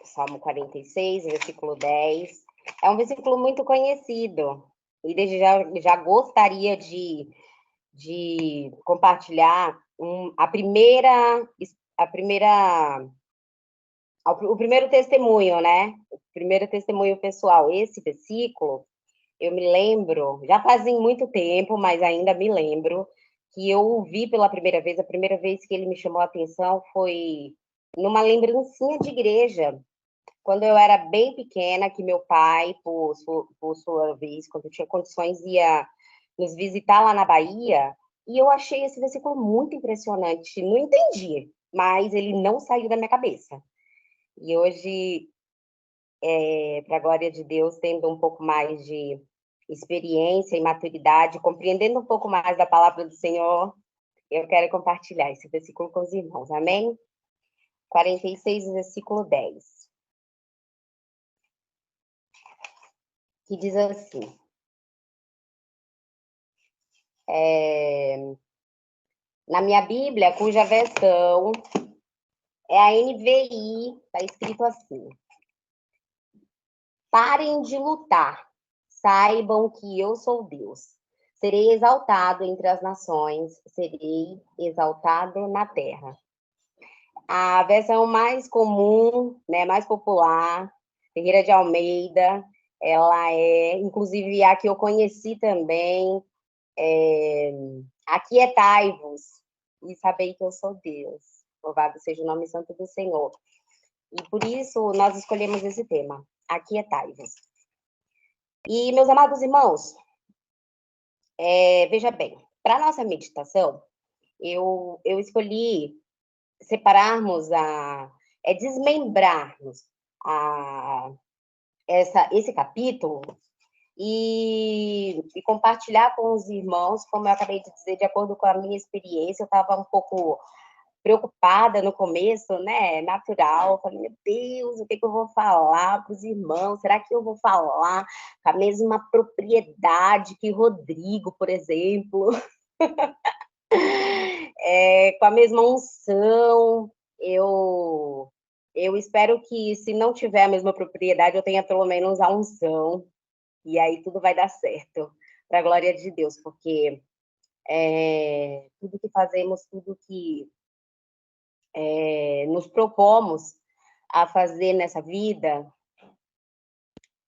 Salmo 46, versículo 10. É um versículo muito conhecido. E desde já gostaria de compartilhar o primeiro testemunho, né? O primeiro testemunho pessoal. Esse versículo, eu me lembro, já fazem muito tempo, mas ainda me lembro, que eu ouvi pela primeira vez, a primeira vez que ele me chamou a atenção foi numa lembrancinha de igreja, quando eu era bem pequena, que meu pai, por sua vez, quando eu tinha condições, ia nos visitar lá na Bahia, e eu achei esse versículo muito impressionante. Não entendi, mas ele não saiu da minha cabeça. E hoje, para a glória de Deus, tendo um pouco mais de experiência e maturidade, compreendendo um pouco mais da palavra do Senhor, eu quero compartilhar esse versículo com os irmãos. Amém? 46, versículo 10. Que diz assim: na minha Bíblia, cuja versão é a NVI, está escrito assim: parem de lutar, saibam que eu sou Deus. Serei exaltado entre as nações, serei exaltado na terra. A versão mais comum, né, mais popular, Ferreira de Almeida, ela é, inclusive, a que eu conheci também, aquietai-vos e sabei que eu sou Deus. Louvado seja o nome santo do Senhor. E por isso nós escolhemos esse tema, aquietai-vos. E, meus amados irmãos, veja bem, para a nossa meditação, eu escolhi separarmos, desmembrarmos esse capítulo e compartilhar com os irmãos, como eu acabei de dizer, de acordo com a minha experiência. Eu estava um pouco preocupada no começo, né? Natural. Falei, meu Deus, o que eu vou falar para os irmãos? Será que eu vou falar com a mesma propriedade que Rodrigo, por exemplo? Com a mesma unção? Eu espero que, se não tiver a mesma propriedade, eu tenha pelo menos a unção. E aí tudo vai dar certo, para a glória de Deus, porque tudo que fazemos, tudo que nos propomos a fazer nessa vida,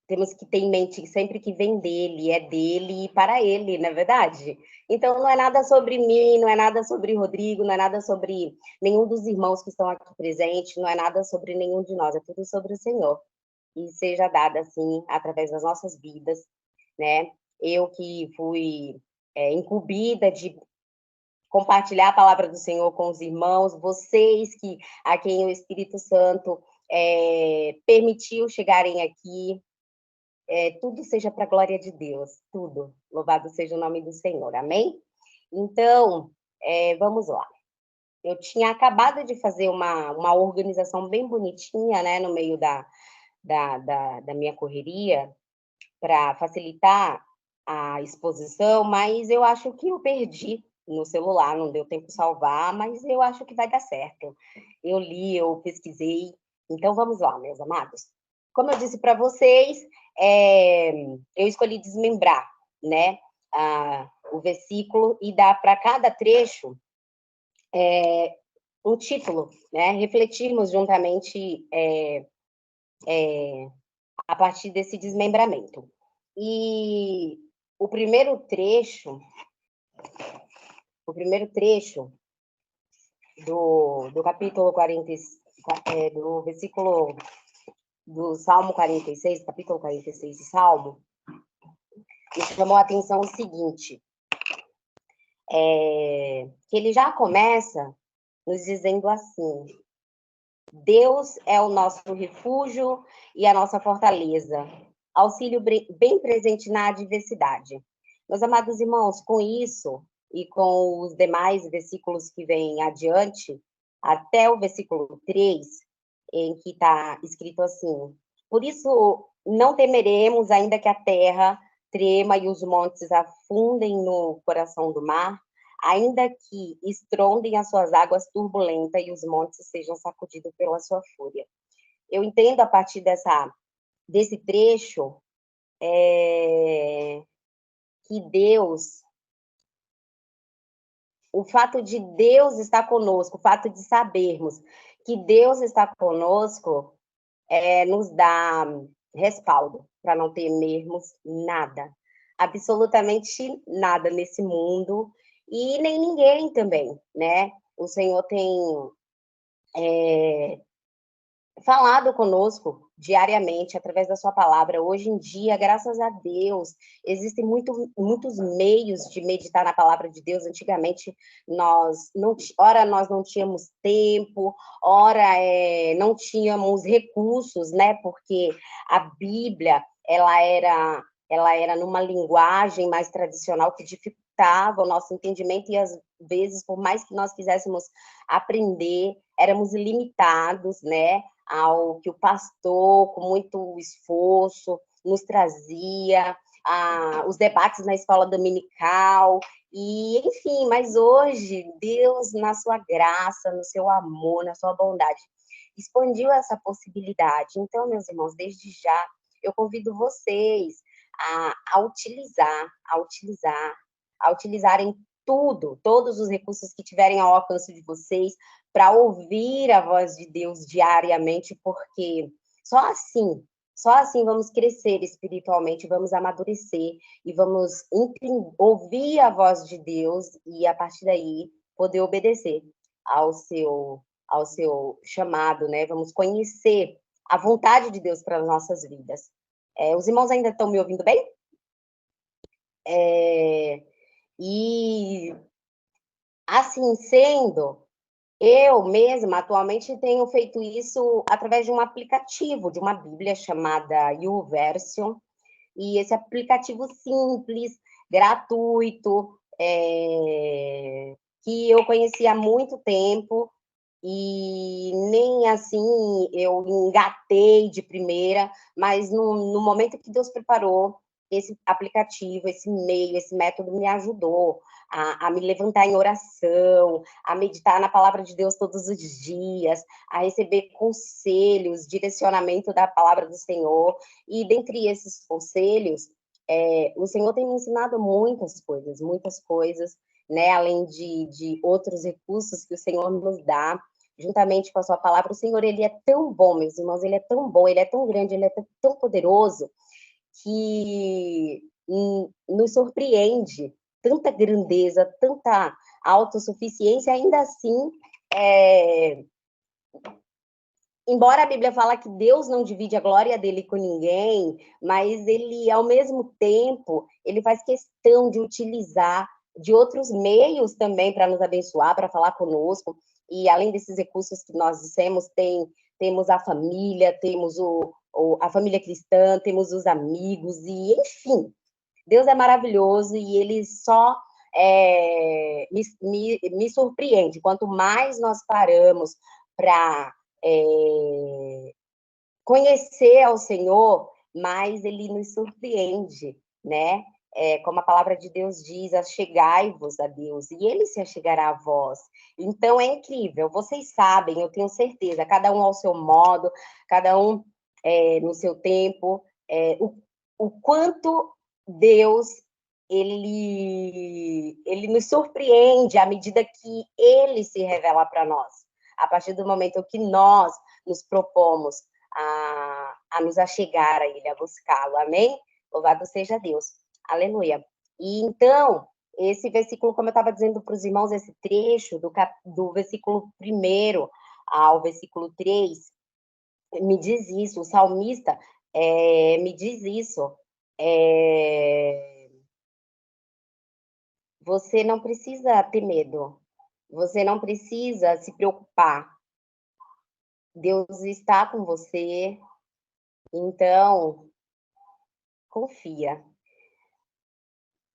temos que ter em mente que sempre que vem dele, é dele e para ele, não é verdade? Então, não é nada sobre mim, não é nada sobre Rodrigo, não é nada sobre nenhum dos irmãos que estão aqui presentes, não é nada sobre nenhum de nós, é tudo sobre o Senhor. E seja dada, assim, através das nossas vidas, né? Eu que fui incumbida de compartilhar a palavra do Senhor com os irmãos, vocês a quem o Espírito Santo permitiu chegarem aqui, tudo seja para a glória de Deus, tudo. Louvado seja o nome do Senhor, amém? Então, vamos lá. Eu tinha acabado de fazer uma organização bem bonitinha, né, no meio da minha correria, para facilitar a exposição, mas eu acho que eu perdi no celular, não deu tempo de salvar, mas eu acho que vai dar certo. Eu li, eu pesquisei, então vamos lá, meus amados. Como eu disse para vocês, eu escolhi desmembrar, né, o versículo e dar para cada trecho um título, né, refletirmos juntamente a partir desse desmembramento. E o primeiro trecho do capítulo 40, do versículo do Salmo 46, capítulo 46 de Salmo, me chamou a atenção o seguinte, que ele já começa nos dizendo assim: Deus é o nosso refúgio e a nossa fortaleza, auxílio bem presente na adversidade. Meus amados irmãos, com isso e com os demais versículos que vêm adiante, até o versículo 3, em que está escrito assim: por isso não temeremos, ainda que a terra trema e os montes afundem no coração do mar, ainda que estrondem as suas águas turbulentas e os montes sejam sacudidos pela sua fúria. eu entendo a partir desse trecho que Deus, o fato de Deus estar conosco, o fato de sabermos que Deus está conosco, nos dá respaldo para não temermos nada, absolutamente nada nesse mundo, e nem ninguém também, né? O Senhor tem falado conosco diariamente através da sua palavra. Hoje em dia, graças a Deus, existem muitos meios de meditar na palavra de Deus. Antigamente, ora nós não tínhamos tempo, ora não tínhamos recursos, né? Porque a Bíblia, ela era numa linguagem mais tradicional que dificultava o nosso entendimento e às vezes, por mais que nós quiséssemos aprender, éramos limitados, né? Ao que o pastor, com muito esforço, nos trazia, os debates na escola dominical, e enfim, mas hoje, Deus, na sua graça, no seu amor, na sua bondade, expandiu essa possibilidade. Então, meus irmãos, desde já, eu convido vocês a utilizarem todos os recursos que tiverem ao alcance de vocês, para ouvir a voz de Deus diariamente, porque só assim vamos crescer espiritualmente, vamos amadurecer e vamos ouvir a voz de Deus e, a partir daí, poder obedecer ao seu chamado, né? Vamos conhecer a vontade de Deus para as nossas vidas. Os irmãos ainda estão me ouvindo bem? E, assim sendo, eu mesma, atualmente, tenho feito isso através de um aplicativo, de uma Bíblia chamada YouVersion, e esse aplicativo simples, gratuito, que eu conheci há muito tempo, e nem assim eu engatei de primeira, mas no momento que Deus preparou, esse aplicativo, esse meio, esse método me ajudou a me levantar em oração, a meditar na palavra de Deus todos os dias, a receber conselhos, direcionamento da palavra do Senhor. E dentre esses conselhos, o Senhor tem me ensinado muitas coisas, né? Além de outros recursos que o Senhor nos dá, juntamente com a sua palavra. O Senhor, ele é tão bom, meus irmãos, ele é tão bom, ele é tão grande, ele é tão poderoso, que nos surpreende, tanta grandeza, tanta autossuficiência, ainda assim, embora a Bíblia fala que Deus não divide a glória dele com ninguém, mas ele, ao mesmo tempo, ele faz questão de utilizar de outros meios também para nos abençoar, para falar conosco. E além desses recursos que nós dissemos, temos a família, temos a família cristã, temos os amigos, e enfim, Deus é maravilhoso e ele só me surpreende. Quanto mais nós paramos para conhecer ao Senhor, mais ele nos surpreende, né? Como a palavra de Deus diz, achegai-vos a Deus, e ele se achegará a vós. Então, é incrível, vocês sabem, eu tenho certeza, cada um ao seu modo, cada um no seu tempo, o quanto Deus, ele nos surpreende à medida que ele se revela para nós. A partir do momento que nós nos propomos a nos achegar a ele, a buscá-lo. Amém? Louvado seja Deus. Aleluia. E então, esse versículo, como eu estava dizendo para os irmãos, esse trecho do versículo 1 ao versículo 3, me diz isso, o salmista me diz isso. Você não precisa ter medo, você não precisa se preocupar. Deus está com você, então confia.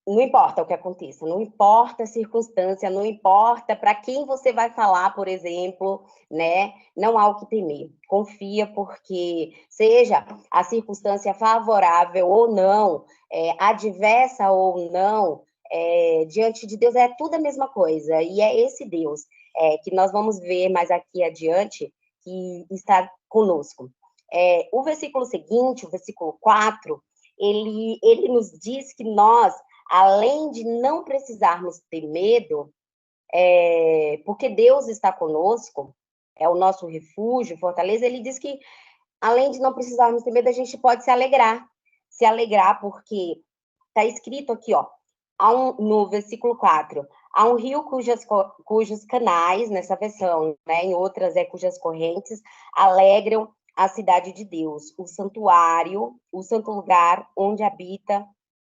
Não importa o que aconteça, não importa a circunstância, não importa para quem você vai falar, por exemplo, né? Não há o que temer. Confia, porque seja a circunstância favorável ou não, adversa ou não, diante de Deus é tudo a mesma coisa. E é esse Deus que nós vamos ver mais aqui adiante que está conosco. O versículo seguinte, o versículo 4, ele nos diz que nós, além de não precisarmos ter medo, porque Deus está conosco, é o nosso refúgio, fortaleza, ele diz que, além de não precisarmos ter medo, a gente pode se alegrar, porque está escrito aqui, ó, no versículo 4, há um rio cujos canais, nessa versão, né, em outras cujas correntes, alegram a cidade de Deus, o santuário, o santo lugar onde habita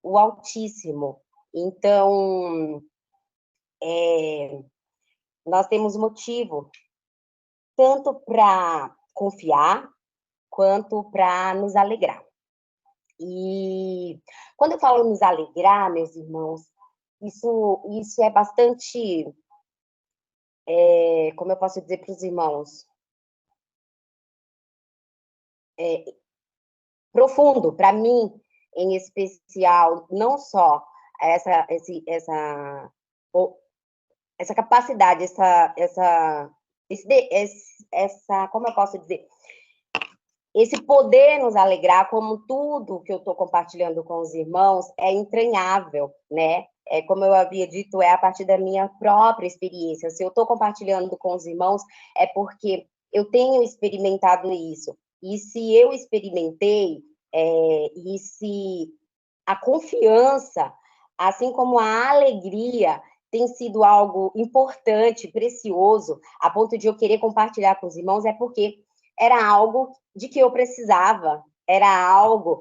o Altíssimo. Então, nós temos motivo tanto para confiar, quanto para nos alegrar. E quando eu falo nos alegrar, meus irmãos, isso é bastante, como eu posso dizer para os irmãos, profundo, para mim, em especial, não só essa capacidade, como eu posso dizer, esse poder nos alegrar, como tudo que eu estou compartilhando com os irmãos, é entranhável, né? Como eu havia dito, é a partir da minha própria experiência. Se eu estou compartilhando com os irmãos, é porque eu tenho experimentado isso. E se eu experimentei, e se a confiança, assim como a alegria, tem sido algo importante, precioso, a ponto de eu querer compartilhar com os irmãos, é porque era algo de que eu precisava, era algo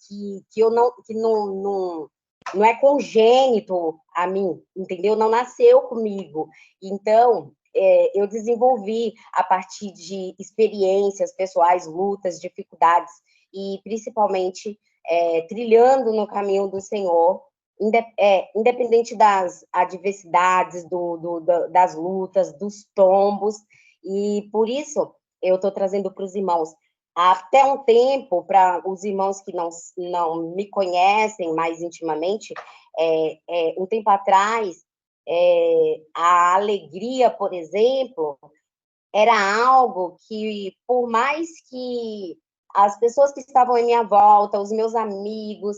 que eu não é congênito a mim, entendeu? Não nasceu comigo. Então, eu desenvolvi a partir de experiências pessoais, lutas, dificuldades, e principalmente trilhando no caminho do Senhor, independente das adversidades, das lutas, dos tombos, e por isso eu estou trazendo para os irmãos até um tempo, para os irmãos que não me conhecem mais intimamente, um tempo atrás, a alegria, por exemplo, era algo que, por mais que as pessoas que estavam em minha volta, os meus amigos,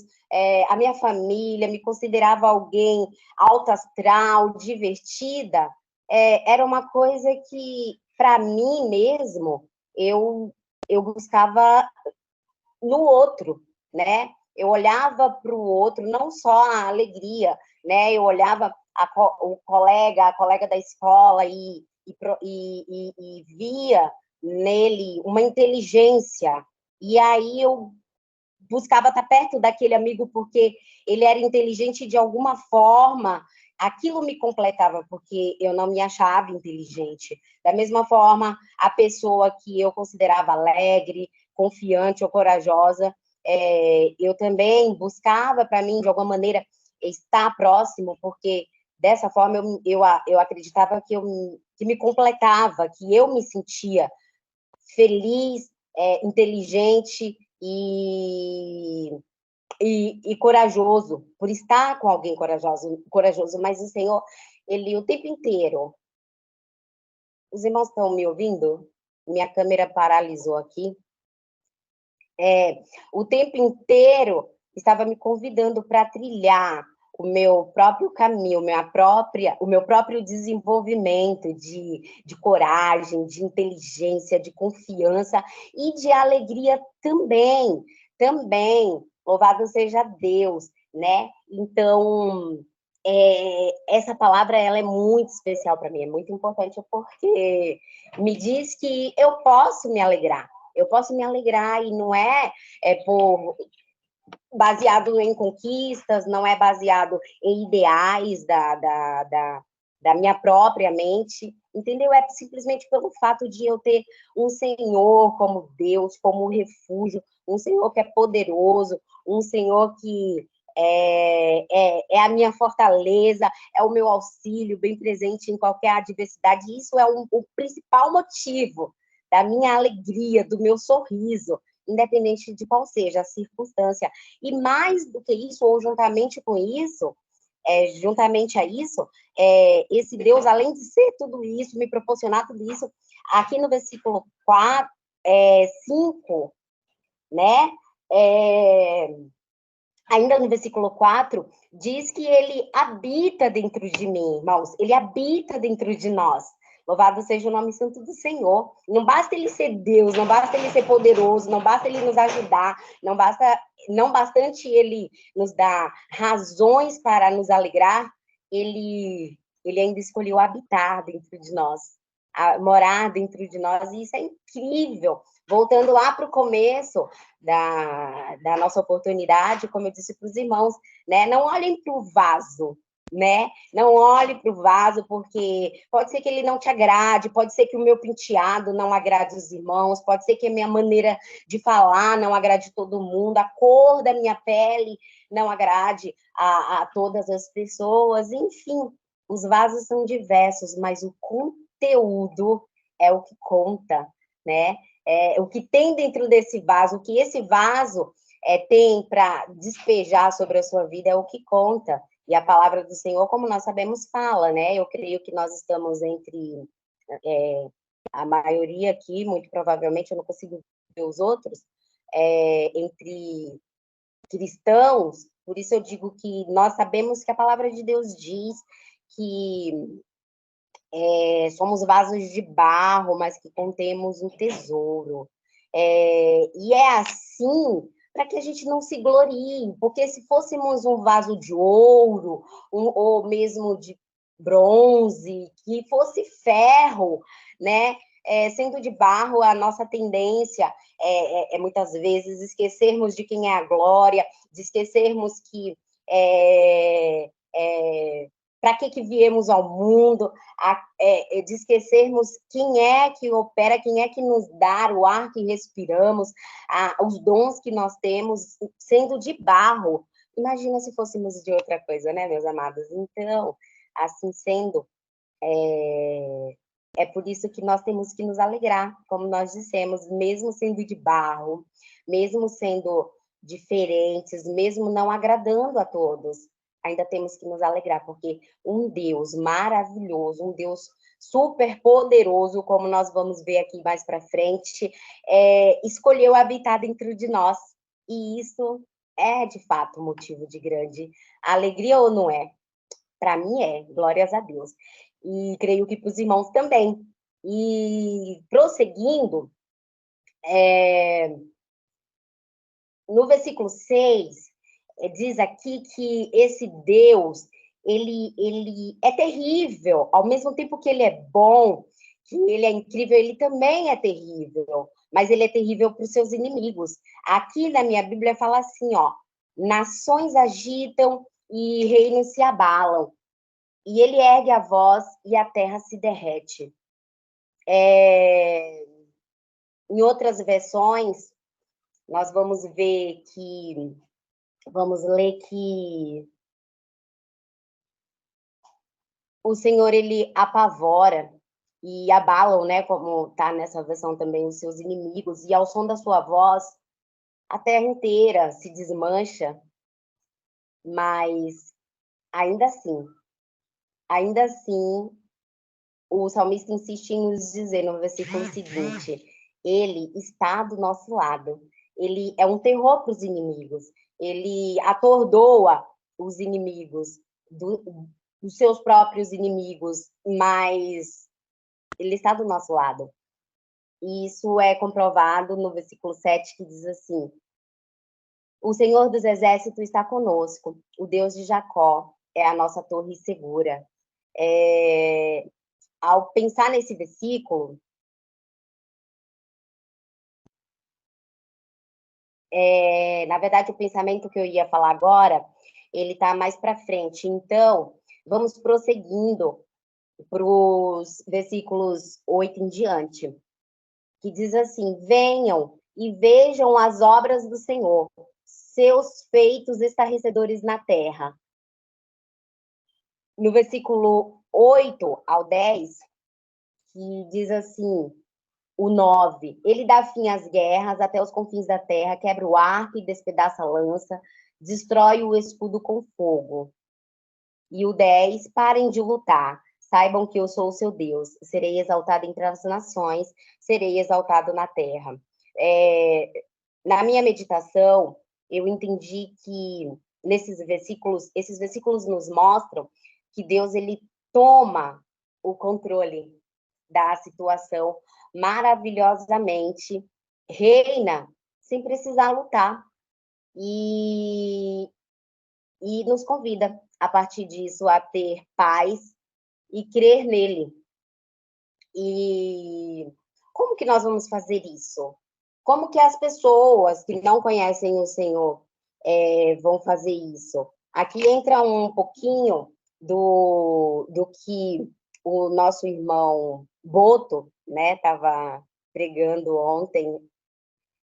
a minha família, me considerava alguém alto astral, divertida, era uma coisa que, para mim mesmo, eu buscava no outro, né? Eu olhava para o outro, não só a alegria, né? Eu olhava o colega, a colega da escola e via nele uma inteligência. E aí eu buscava estar perto daquele amigo porque ele era inteligente de alguma forma. Aquilo me completava, porque eu não me achava inteligente. Da mesma forma, a pessoa que eu considerava alegre, confiante ou corajosa, eu também buscava para mim, de alguma maneira, estar próximo, porque dessa forma eu acreditava que me completava, que eu me sentia feliz, inteligente e corajoso, por estar com alguém corajoso, mas o Senhor, ele o tempo inteiro. Os irmãos estão me ouvindo? Minha câmera paralisou aqui. O tempo inteiro estava me convidando para trilhar o meu próprio caminho, o meu próprio desenvolvimento de coragem, de inteligência, de confiança e de alegria também. Também, louvado seja Deus, né? Então, essa palavra ela é muito especial para mim, é muito importante porque me diz que eu posso me alegrar. Eu posso me alegrar e não baseado em conquistas, não é baseado em ideais da minha própria mente, entendeu? É simplesmente pelo fato de eu ter um Senhor como Deus, como refúgio, um Senhor que é poderoso, um Senhor que é a minha fortaleza, é o meu auxílio bem presente em qualquer adversidade. E isso é o principal motivo da minha alegria, do meu sorriso, independente de qual seja a circunstância. E mais do que isso, ou juntamente com isso, juntamente a isso, esse Deus, além de ser tudo isso, me proporcionar tudo isso, aqui no versículo 4, 5, né? Ainda no versículo 4, diz que ele habita dentro de mim, irmãos. Ele habita dentro de nós. Louvado seja o nome santo do Senhor. Não basta ele ser Deus, não basta ele ser poderoso, não basta ele nos ajudar, não bastante ele nos dar razões para nos alegrar, ele ainda escolheu habitar dentro de nós, morar dentro de nós, e isso é incrível. Voltando lá para o começo da nossa oportunidade, como eu disse para os irmãos, né? Não olhem para o vaso, né? Não olhe para o vaso, porque pode ser que ele não te agrade, pode ser que o meu penteado não agrade os irmãos, pode ser que a minha maneira de falar não agrade todo mundo, a cor da minha pele não agrade a todas as pessoas, enfim, os vasos são diversos, mas o conteúdo é o que conta, né? O que tem dentro desse vaso, o que esse vaso tem para despejar sobre a sua vida é o que conta. E a palavra do Senhor, como nós sabemos, fala, né? Eu creio que nós estamos entre a maioria aqui, muito provavelmente, eu não consigo ver os outros, entre cristãos, por isso eu digo que nós sabemos que a palavra de Deus diz que somos vasos de barro, mas que contemos um tesouro. E é assim para que a gente não se glorie, porque se fôssemos um vaso de ouro, ou mesmo de bronze, que fosse ferro, né? Sendo de barro, a nossa tendência muitas vezes esquecermos de quem é a glória, de esquecermos que para que viemos ao mundo, de esquecermos quem é que opera, quem é que nos dá o ar que respiramos, os dons que nós temos, sendo de barro. Imagina se fôssemos de outra coisa, né, meus amados? Então, assim sendo, é por isso que nós temos que nos alegrar, como nós dissemos, mesmo sendo de barro, mesmo sendo diferentes, mesmo não agradando a todos, ainda temos que nos alegrar, porque um Deus maravilhoso, um Deus super poderoso, como nós vamos ver aqui mais para frente, escolheu habitar dentro de nós. E isso é, de fato, motivo de grande alegria, ou não é? Para mim é, glórias a Deus. E creio que para os irmãos também. E prosseguindo, no versículo 6, diz aqui que esse Deus, ele é terrível, ao mesmo tempo que ele é bom, que ele é incrível, ele também é terrível, mas ele é terrível para os seus inimigos. Aqui na minha Bíblia fala assim, ó, nações agitam e reinos se abalam, e ele ergue a voz e a terra se derrete. Em outras versões, nós vamos ler que o Senhor, ele apavora e abalam, né, como está nessa versão também, os seus inimigos, e ao som da sua voz, a terra inteira se desmancha, mas ainda assim, o salmista insiste em nos dizer no versículo seguinte, ele está do nosso lado, ele é um terror para os inimigos, ele atordoa os inimigos, dos seus próprios inimigos, mas ele está do nosso lado. E isso é comprovado no versículo 7, que diz assim, o Senhor dos Exércitos está conosco, o Deus de Jacó é a nossa torre segura. Ao pensar nesse versículo, na verdade, o pensamento que eu ia falar agora, ele está mais para frente. Então, vamos prosseguindo para os versículos 8 em diante, que diz assim, venham e vejam as obras do Senhor, seus feitos estarrecedores na terra. No versículo 8 ao 10, que diz assim, o 9, ele dá fim às guerras até os confins da terra, quebra o arco e despedaça a lança, destrói o escudo com fogo. E o 10, parem de lutar, Saibam que eu sou o seu Deus, serei exaltado entre as nações, serei exaltado na terra. É, na minha meditação, eu entendi que esses versículos nos mostram que Deus ele toma o controle da situação maravilhosamente, reina sem precisar lutar e, e nos convida a partir disso a ter paz e crer nele. E como que nós vamos fazer isso? Como que as pessoas que não conhecem o Senhor vão fazer isso? Aqui entra um pouquinho do que o nosso irmão Boto, né, estava pregando ontem.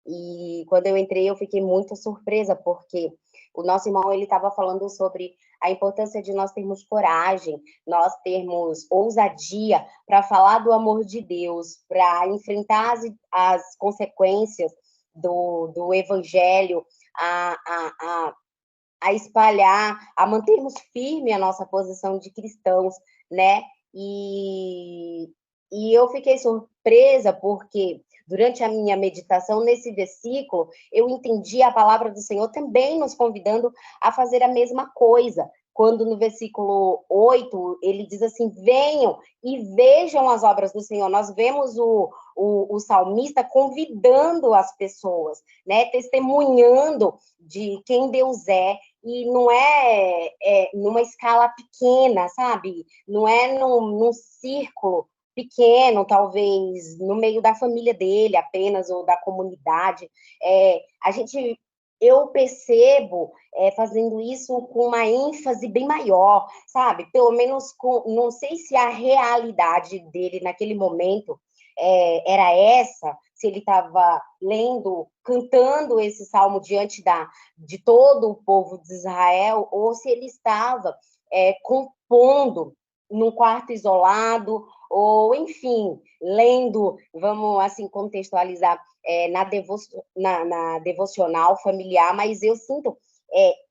E quando eu entrei, eu fiquei muito surpresa, porque o nosso irmão ele estava falando sobre a importância de nós termos coragem, nós termos ousadia para falar do amor de Deus, para enfrentar as consequências do evangelho, a, a, a, a espalhar, a mantermos firme a nossa posição de cristãos, né? E eu fiquei surpresa porque durante a minha meditação nesse versículo, eu entendi a palavra do Senhor também nos convidando a fazer a mesma coisa. Quando no versículo 8 ele diz assim: venham e vejam as obras do Senhor. Nós vemos o salmista convidando as pessoas, né? Testemunhando de quem Deus é, e não é numa escala pequena, sabe? Não é num círculo pequeno, talvez no meio da família dele apenas, ou da comunidade. Eu percebo fazendo isso com uma ênfase bem maior, sabe? Pelo menos não sei se a realidade dele naquele momento era essa, se ele estava lendo, cantando esse salmo diante de todo o povo de Israel, ou se ele estava compondo num quarto isolado, ou, enfim, lendo, vamos assim contextualizar, na devocional familiar, mas eu sinto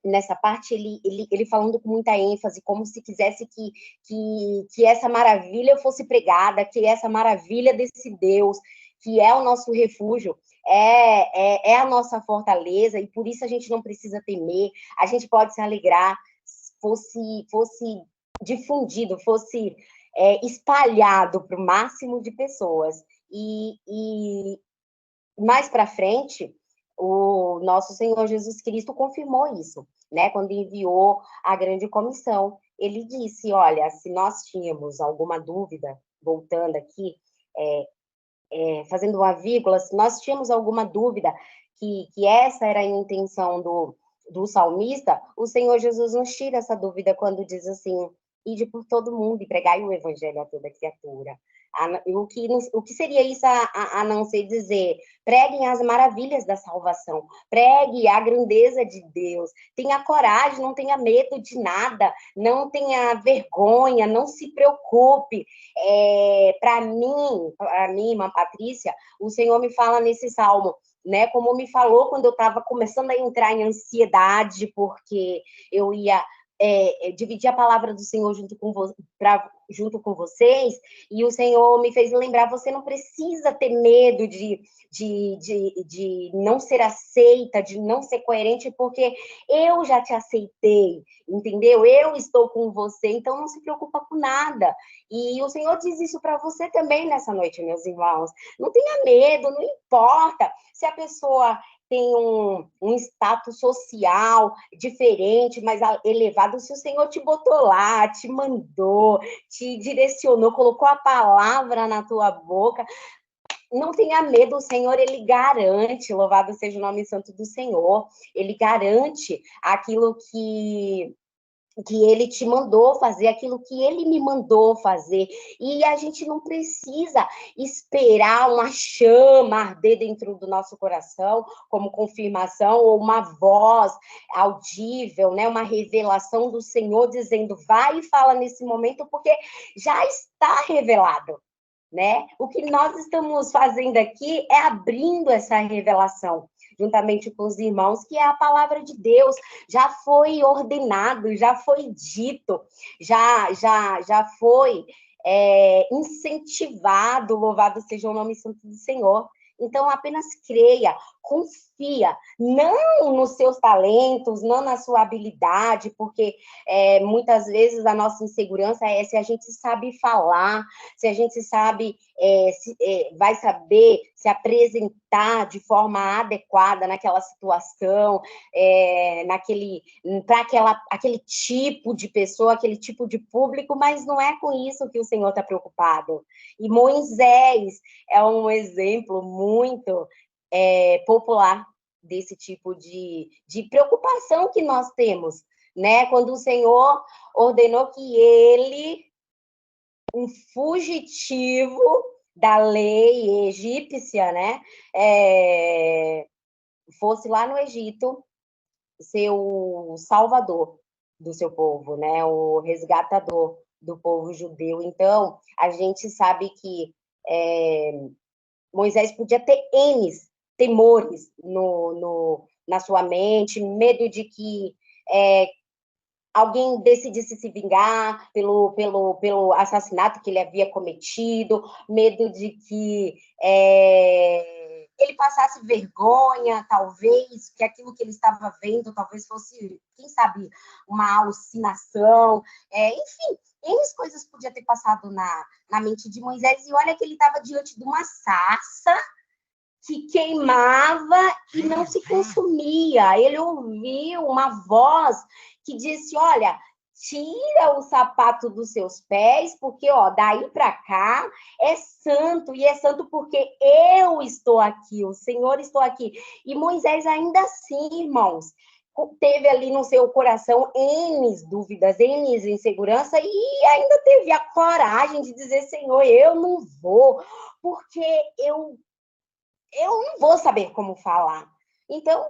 nessa parte ele falando com muita ênfase, como se quisesse que essa maravilha fosse pregada, que essa maravilha desse Deus, que é o nosso refúgio, é a nossa fortaleza, e por isso a gente não precisa temer, a gente pode se alegrar, fosse difundido, fosse espalhado para o máximo de pessoas. E mais para frente, o nosso Senhor Jesus Cristo confirmou isso, né? Quando enviou a grande comissão, ele disse: olha, se nós tínhamos alguma dúvida, voltando aqui, fazendo uma vírgula, se nós tínhamos alguma dúvida que essa era a intenção do salmista, o Senhor Jesus nos tira essa dúvida quando diz assim: ide por todo mundo e pregai o evangelho a toda criatura. O que seria isso a não ser dizer: preguem as maravilhas da salvação, pregue a grandeza de Deus, tenha coragem, não tenha medo de nada, não tenha vergonha, não se preocupe. Para mim, irmã Patrícia, o Senhor me fala nesse salmo, né? Como me falou quando eu estava começando a entrar em ansiedade, porque eu ia dividir a palavra do Senhor junto com vocês, e o Senhor me fez lembrar: você não precisa ter medo de não ser aceita, de não ser coerente, porque eu já te aceitei, entendeu? Eu estou com você, então não se preocupa com nada. E o Senhor diz isso para você também nessa noite, meus irmãos. Não tenha medo, não importa se a pessoa tem um status social diferente, mais elevado, se o Senhor te botou lá, te mandou, te direcionou, colocou a palavra na tua boca, não tenha medo, o Senhor, ele garante, louvado seja o nome santo do Senhor, ele garante aquilo que ele te mandou fazer, aquilo que ele me mandou fazer. E a gente não precisa esperar uma chama arder dentro do nosso coração, como confirmação, ou uma voz audível, né? Uma revelação do Senhor dizendo: vai e fala nesse momento, porque já está revelado. né? O que nós estamos fazendo aqui é abrindo essa revelação, juntamente com os irmãos, que é a palavra de Deus, já foi ordenado, já foi dito, já foi incentivado, louvado seja o nome santo do Senhor. Então, apenas creia, confia, não nos seus talentos, não na sua habilidade, porque muitas vezes a nossa insegurança é se a gente sabe falar, se a gente sabe, vai saber se apresentar de forma adequada naquela situação, para aquele tipo de pessoa, aquele tipo de público, mas não é com isso que o Senhor está preocupado. E Moisés é um exemplo muito popular desse tipo de preocupação que nós temos, né? Quando o Senhor ordenou que ele, um fugitivo da lei egípcia, né? Fosse lá no Egito ser o salvador do seu povo, né? O resgatador do povo judeu. Então, a gente sabe que Moisés podia ter N temores na sua mente, medo de que alguém decidisse se vingar pelo assassinato que ele havia cometido, medo de que ele passasse vergonha, talvez, que aquilo que ele estava vendo talvez fosse, quem sabe, uma alucinação, enfim, N coisas podiam ter passado na mente de Moisés, e olha que ele estava diante de uma sarça que queimava e não se consumia. Ele ouviu uma voz que disse, olha, tira o sapato dos seus pés, porque daí para cá é santo, e é santo porque eu estou aqui, o Senhor estou aqui. E Moisés ainda assim, irmãos, teve ali no seu coração N dúvidas, N insegurança, e ainda teve a coragem de dizer, Senhor, eu não vou, porque eu não vou saber como falar. Então,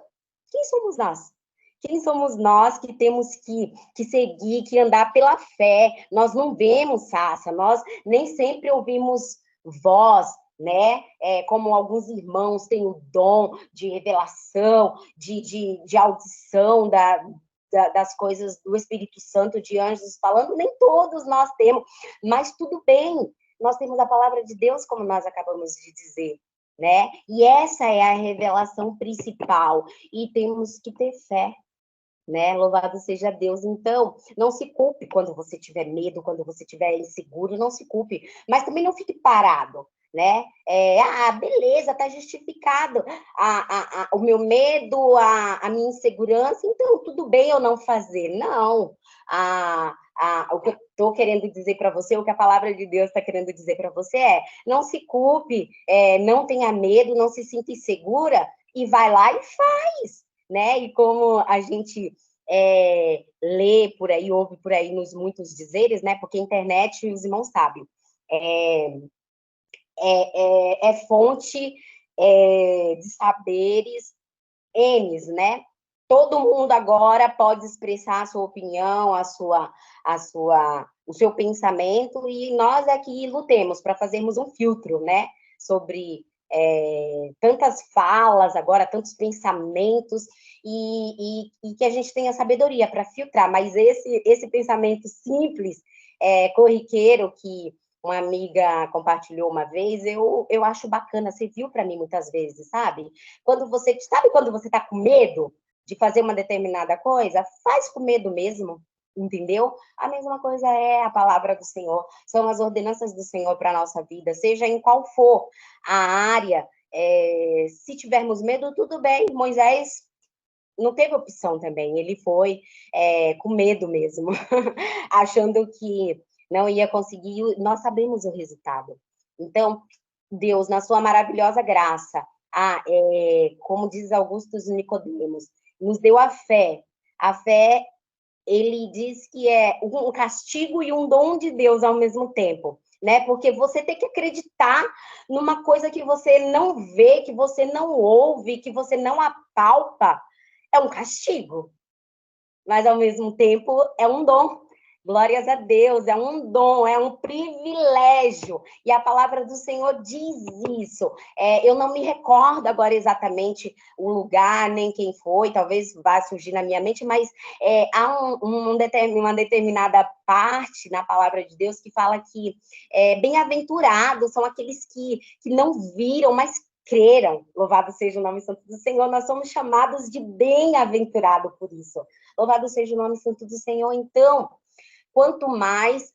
quem somos nós? Quem somos nós que temos que seguir, que andar pela fé? Nós não vemos, Sácia, nós nem sempre ouvimos voz, né? Como alguns irmãos têm o dom de revelação, de audição das coisas do Espírito Santo, de anjos falando, nem todos nós temos, mas tudo bem, nós temos a palavra de Deus, como nós acabamos de dizer, né? E essa é a revelação principal, e temos que ter fé, né? Louvado seja Deus. Então, não se culpe quando você tiver medo, quando você tiver inseguro, não se culpe, mas também não fique parado, né? Beleza, tá justificado o meu medo, a minha insegurança, então tudo bem eu não fazer. Não, o que eu estou querendo dizer para você, o que a palavra de Deus está querendo dizer para você não se culpe, não tenha medo, não se sinta insegura, e vai lá e faz, né? E como a gente lê por aí, ouve por aí nos muitos dizeres, né? Porque a internet, os irmãos sabem, é fonte de saberes N's, né? Todo mundo agora pode expressar a sua opinião, o seu pensamento, e nós aqui lutemos para fazermos um filtro, né? Sobre tantas falas agora, tantos pensamentos, e que a gente tenha sabedoria para filtrar. Mas esse pensamento simples, corriqueiro, que uma amiga compartilhou uma vez, eu acho bacana, você viu para mim muitas vezes, sabe? Quando você está com medo de fazer uma determinada coisa, faz com medo mesmo, entendeu? A mesma coisa é a palavra do Senhor, são as ordenanças do Senhor para a nossa vida, seja em qual for a área. Se tivermos medo, tudo bem. Moisés não teve opção também, ele foi com medo mesmo, achando que não ia conseguir, nós sabemos o resultado. Então, Deus, na sua maravilhosa graça, como diz Augusto Nicodemos, nos deu a fé. A fé, ele diz que é um castigo e um dom de Deus ao mesmo tempo, né? Porque você tem que acreditar numa coisa que você não vê, que você não ouve, que você não apalpa, é um castigo, mas ao mesmo tempo é um dom. Glórias a Deus, é um dom, é um privilégio. E a palavra do Senhor diz isso. Eu não me recordo agora exatamente o lugar, nem quem foi, talvez vá surgir na minha mente, mas há uma determinada parte na palavra de Deus que fala que bem-aventurados são aqueles que não viram, mas creram. Louvado seja o nome santo do Senhor. Nós somos chamados de bem-aventurado por isso. Louvado seja o nome santo do Senhor. Então, quanto mais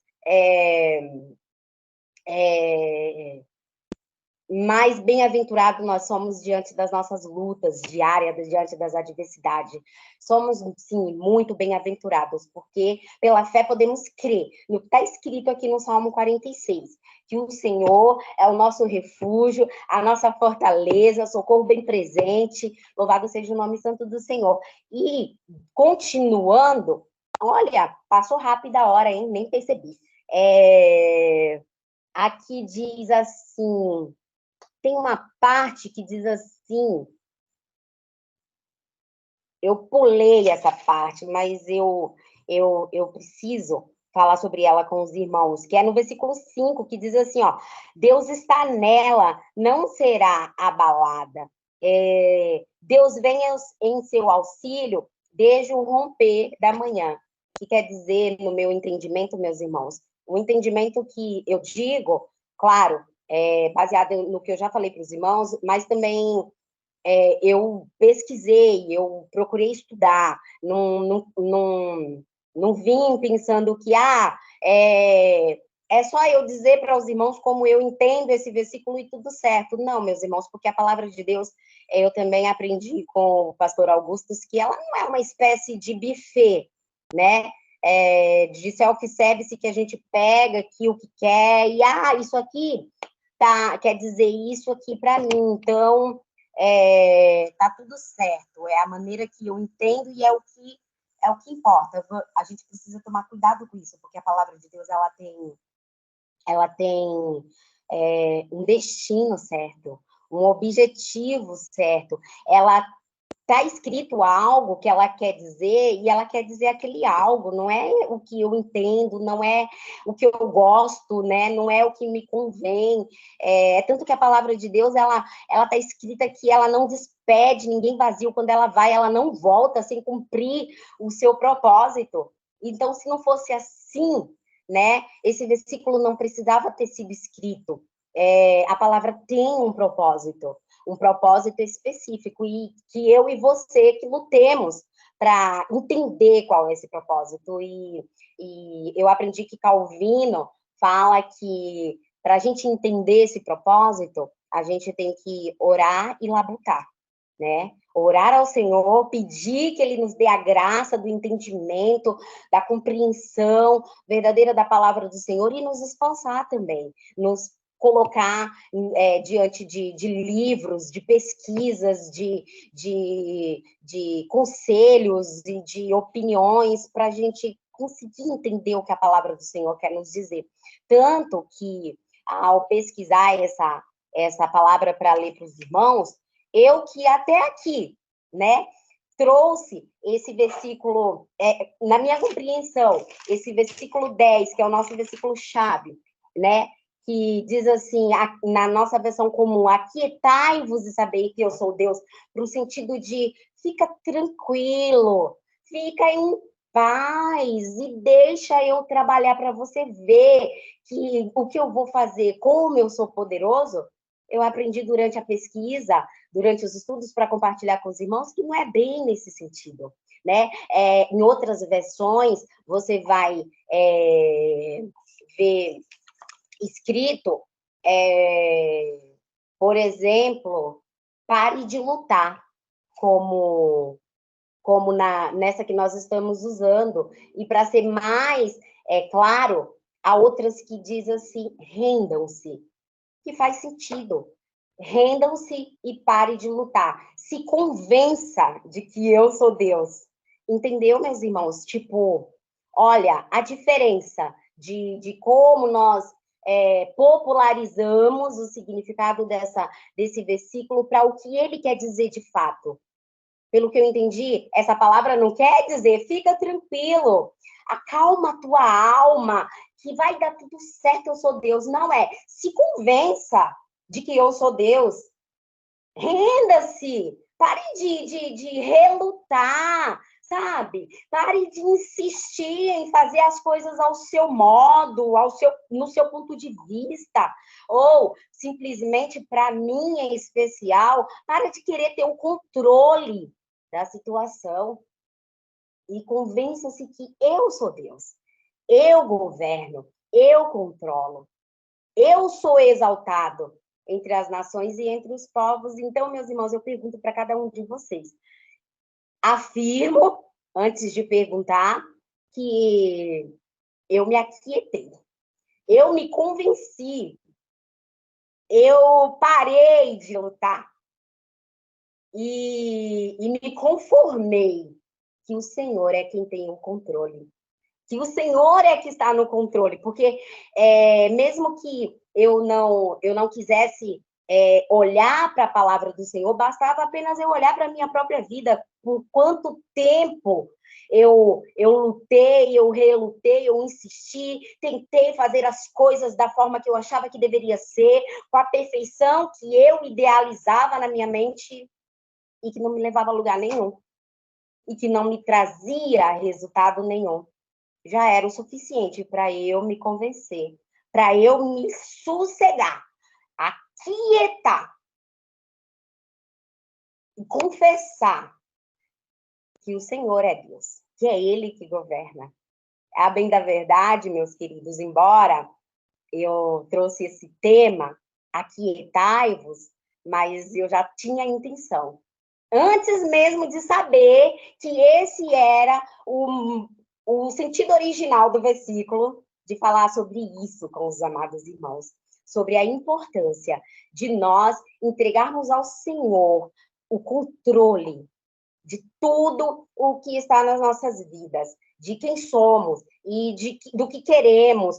mais bem-aventurado nós somos diante das nossas lutas diárias, diante das adversidades. Somos, sim, muito bem-aventurados, porque pela fé podemos crer no que está escrito aqui no Salmo 46, que o Senhor é o nosso refúgio, a nossa fortaleza, socorro bem presente. Louvado seja o nome santo do Senhor. E, continuando, olha, passou rápida a hora, hein? Nem percebi. Aqui diz assim... Tem uma parte que diz assim... Eu pulei essa parte, mas eu preciso falar sobre ela com os irmãos, que é no versículo 5, que diz assim, ó, Deus está nela, não será abalada. Deus vem em seu auxílio desde o romper da manhã. O que quer dizer, no meu entendimento, meus irmãos? O entendimento que eu digo, claro, baseado no que eu já falei para os irmãos, mas também eu pesquisei, eu procurei estudar, não vim pensando que é só eu dizer para os irmãos como eu entendo esse versículo e tudo certo. Não, meus irmãos, porque a palavra de Deus, eu também aprendi com o pastor Augustus que ela não é uma espécie de buffet, né? De self-service que a gente pega aqui o que quer e isso aqui quer dizer isso aqui para mim, então tá tudo certo, é a maneira que eu entendo e é o que importa. A gente precisa tomar cuidado com isso, porque a palavra de Deus ela tem um destino certo, um objetivo certo. Ela está escrito algo que ela quer dizer e ela quer dizer aquele algo, não é o que eu entendo, não é o que eu gosto, né? Não é o que me convém. Tanto que a palavra de Deus, ela está escrita que ela não despede ninguém vazio, quando ela vai, ela não volta sem cumprir o seu propósito. Então, se não fosse assim, né? Esse versículo não precisava ter sido escrito. A palavra tem um propósito específico, e que eu e você que lutemos para entender qual é esse propósito. E eu aprendi que Calvino fala que para a gente entender esse propósito, a gente tem que orar e labutar, né? Orar ao Senhor, pedir que Ele nos dê a graça do entendimento, da compreensão verdadeira da palavra do Senhor e nos esforçar também, nos colocar diante de livros, de pesquisas, de conselhos e de opiniões para a gente conseguir entender o que a palavra do Senhor quer nos dizer. Tanto que, ao pesquisar essa palavra para ler para os irmãos, eu que até aqui, né, trouxe esse versículo, na minha compreensão, esse versículo 10, que é o nosso versículo-chave, né, que diz assim, na nossa versão comum, aquietai-vos e sabei que eu sou Deus, para o sentido de fica tranquilo, fica em paz e deixa eu trabalhar para você ver que o que eu vou fazer, como eu sou poderoso. Eu aprendi durante a pesquisa, durante os estudos para compartilhar com os irmãos, que não é bem nesse sentido, né? Em outras versões, você vai ver escrito, por exemplo, pare de lutar, como nessa que nós estamos usando. E para ser mais claro, há outras que diz assim, rendam-se, que faz sentido. Rendam-se e pare de lutar. Se convença de que eu sou Deus. Entendeu, meus irmãos? Tipo, olha, a diferença de como nós popularizamos o significado desse versículo para o que ele quer dizer de fato. Pelo que eu entendi, essa palavra não quer dizer fica tranquilo, acalma a tua alma, que vai dar tudo certo, eu sou Deus. Não é. Se convença de que eu sou Deus. Renda-se. Pare de relutar, sabe? Pare de insistir em fazer as coisas ao seu modo, no seu ponto de vista. Ou, simplesmente, para mim em especial, pare de querer ter o controle da situação. E convença-se que eu sou Deus. Eu governo, eu controlo. Eu sou exaltado entre as nações e entre os povos. Então, meus irmãos, eu pergunto para cada um de vocês. Afirmo, antes de perguntar, que eu me aquietei. Eu me convenci. Eu parei de lutar. E me conformei que o Senhor é quem tem o controle. Que o Senhor é que está no controle, porque mesmo que eu não quisesse olhar para a palavra do Senhor, bastava apenas eu olhar para a minha própria vida, por quanto tempo eu lutei, eu relutei, eu insisti, tentei fazer as coisas da forma que eu achava que deveria ser, com a perfeição que eu idealizava na minha mente e que não me levava a lugar nenhum, e que não me trazia resultado nenhum. Já era o suficiente para eu me convencer, para eu me sossegar, aquietar e confessar que o Senhor é Deus, que é Ele que governa. A bem da verdade, meus queridos, embora eu trouxe esse tema, aquietai-vos, mas eu já tinha a intenção. Antes mesmo de saber que esse era o sentido original do versículo, de falar sobre isso com os amados irmãos, sobre a importância de nós entregarmos ao Senhor o controle de tudo o que está nas nossas vidas, de quem somos e do que queremos,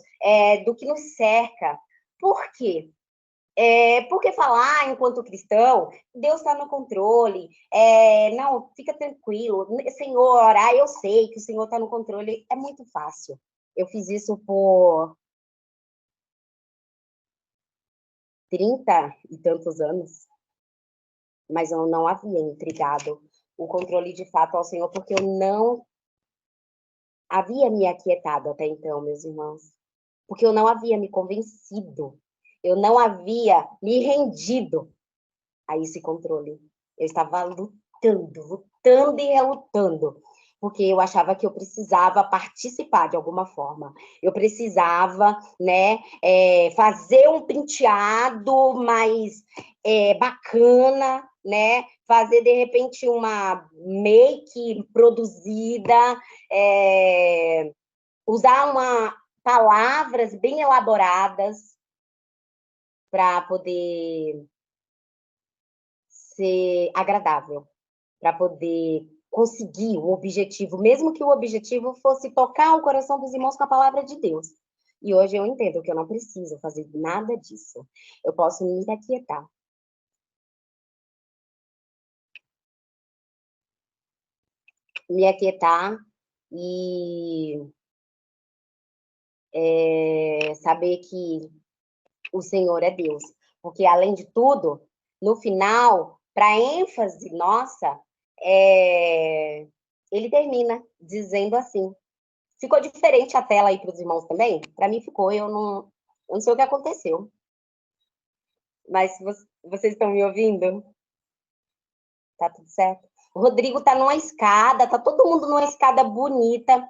do que nos cerca. Por quê? Porque falar enquanto cristão, Deus está no controle, não, fica tranquilo, Senhor, eu sei que o Senhor está no controle, é muito fácil. Eu fiz isso por 30 e tantos anos, mas eu não havia entregado o controle de fato ao Senhor, porque eu não havia me aquietado até então, meus irmãos, porque eu não havia me convencido, eu não havia me rendido a esse controle. Eu estava lutando e relutando, porque eu achava que eu precisava participar de alguma forma. Eu precisava, né, fazer um penteado mais bacana, né, fazer de repente uma make produzida, usar palavras bem elaboradas para poder ser agradável, para poder conseguir o objetivo, mesmo que o objetivo fosse tocar o coração dos irmãos com a palavra de Deus. E hoje eu entendo que eu não preciso fazer nada disso. Eu posso me aquietar. Me aquietar e saber que o Senhor é Deus. Porque, além de tudo, no final, para ênfase nossa, ele termina dizendo assim. Ficou diferente a tela aí para os irmãos também? Para mim ficou, eu não sei o que aconteceu. Mas vocês estão me ouvindo? Tá tudo certo? O Rodrigo tá numa escada, tá todo mundo numa escada bonita.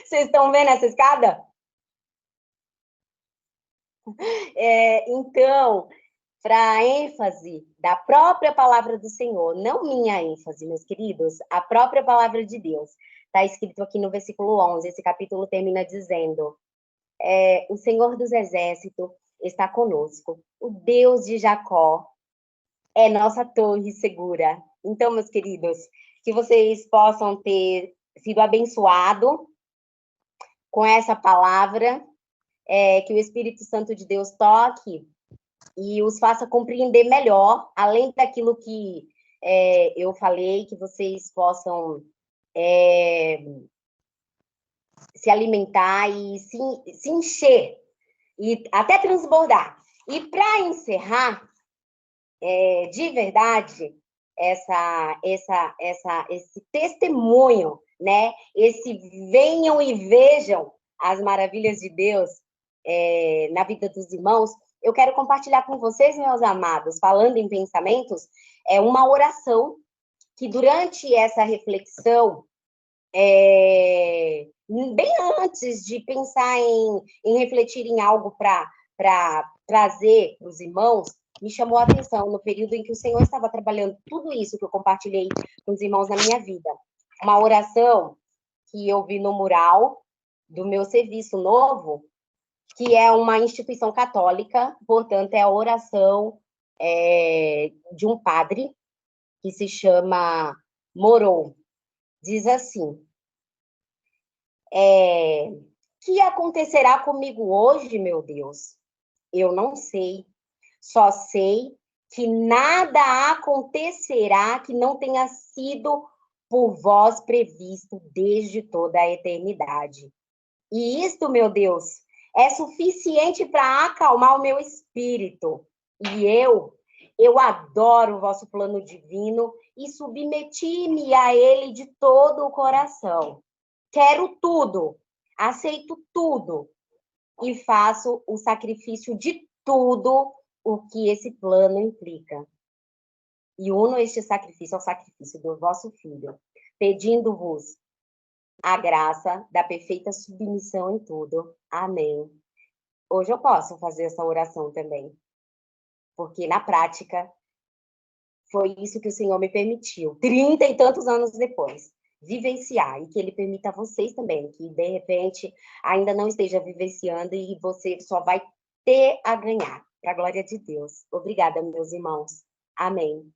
Vocês estão vendo essa escada? Então, para ênfase da própria palavra do Senhor, não minha ênfase, meus queridos, a própria palavra de Deus. Está escrito aqui no versículo 11, esse capítulo termina dizendo: o Senhor dos Exércitos está conosco, o Deus de Jacó é nossa torre segura. Então, meus queridos, que vocês possam ter sido abençoados com essa palavra, que o Espírito Santo de Deus toque e os faça compreender melhor, além daquilo que eu falei, que vocês possam se alimentar e se encher, e até transbordar. E para encerrar, de verdade, esse testemunho, né? Esse venham e vejam as maravilhas de Deus na vida dos irmãos, eu quero compartilhar com vocês, meus amados, falando em pensamentos, uma oração que durante essa reflexão, bem antes de pensar em refletir em algo para trazer para os irmãos, me chamou a atenção no período em que o Senhor estava trabalhando tudo isso que eu compartilhei com os irmãos na minha vida. Uma oração que eu vi no mural do meu serviço novo, que é uma instituição católica, portanto, é a oração de um padre que se chama Morou. Diz assim: que acontecerá comigo hoje, meu Deus? Eu não sei. Só sei que nada acontecerá que não tenha sido por vós previsto desde toda a eternidade. E isto, meu Deus, é suficiente para acalmar o meu espírito. E eu adoro o vosso plano divino e submeti-me a ele de todo o coração. Quero tudo, aceito tudo e faço o sacrifício de tudo o que esse plano implica. E uno este sacrifício ao sacrifício do vosso Filho, pedindo-vos a graça da perfeita submissão em tudo. Amém. Hoje eu posso fazer essa oração também, porque na prática foi isso que o Senhor me permitiu, 30 e tantos anos depois, vivenciar, e que Ele permita a vocês também, que de repente ainda não esteja vivenciando e você só vai ter a ganhar, para a glória de Deus. Obrigada, meus irmãos. Amém.